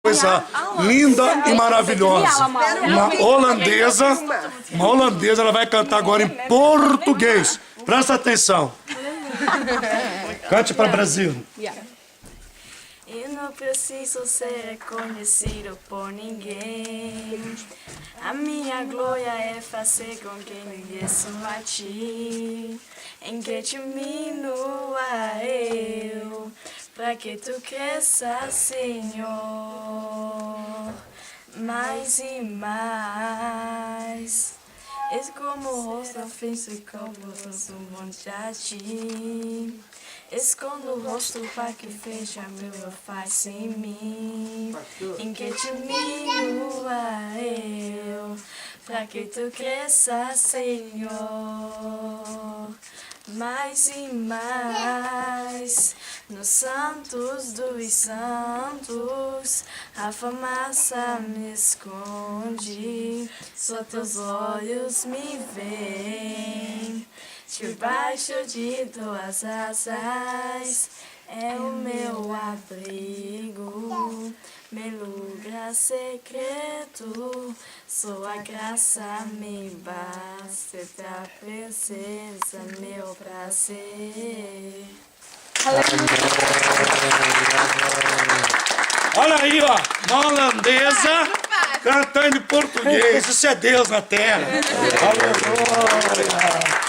coisa linda e maravilhosa. Uma holandesa, ela vai cantar agora em português. Presta atenção. Cante para o Brasil. Eu não preciso ser reconhecido por ninguém. A minha glória é fazer com que ninguém só a ti. Em que diminua eu, para que tu cresças, Senhor, mais e mais. É como o rosto ofenso e como o monte a ti. Escondo o rosto para que veja meu face em mim. Em que diminua eu, para que tu cresças, Senhor, mais e mais. Nos santos dos santos, a fumaça me esconde, só teus olhos me veem. Debaixo de tuas asas é o meu abrigo, meu lugar secreto. Sua graça me basta, tua presença, meu prazer. Olha aí, ó. Uma holandesa cantando em português. Isso é Deus na terra. Aleluia.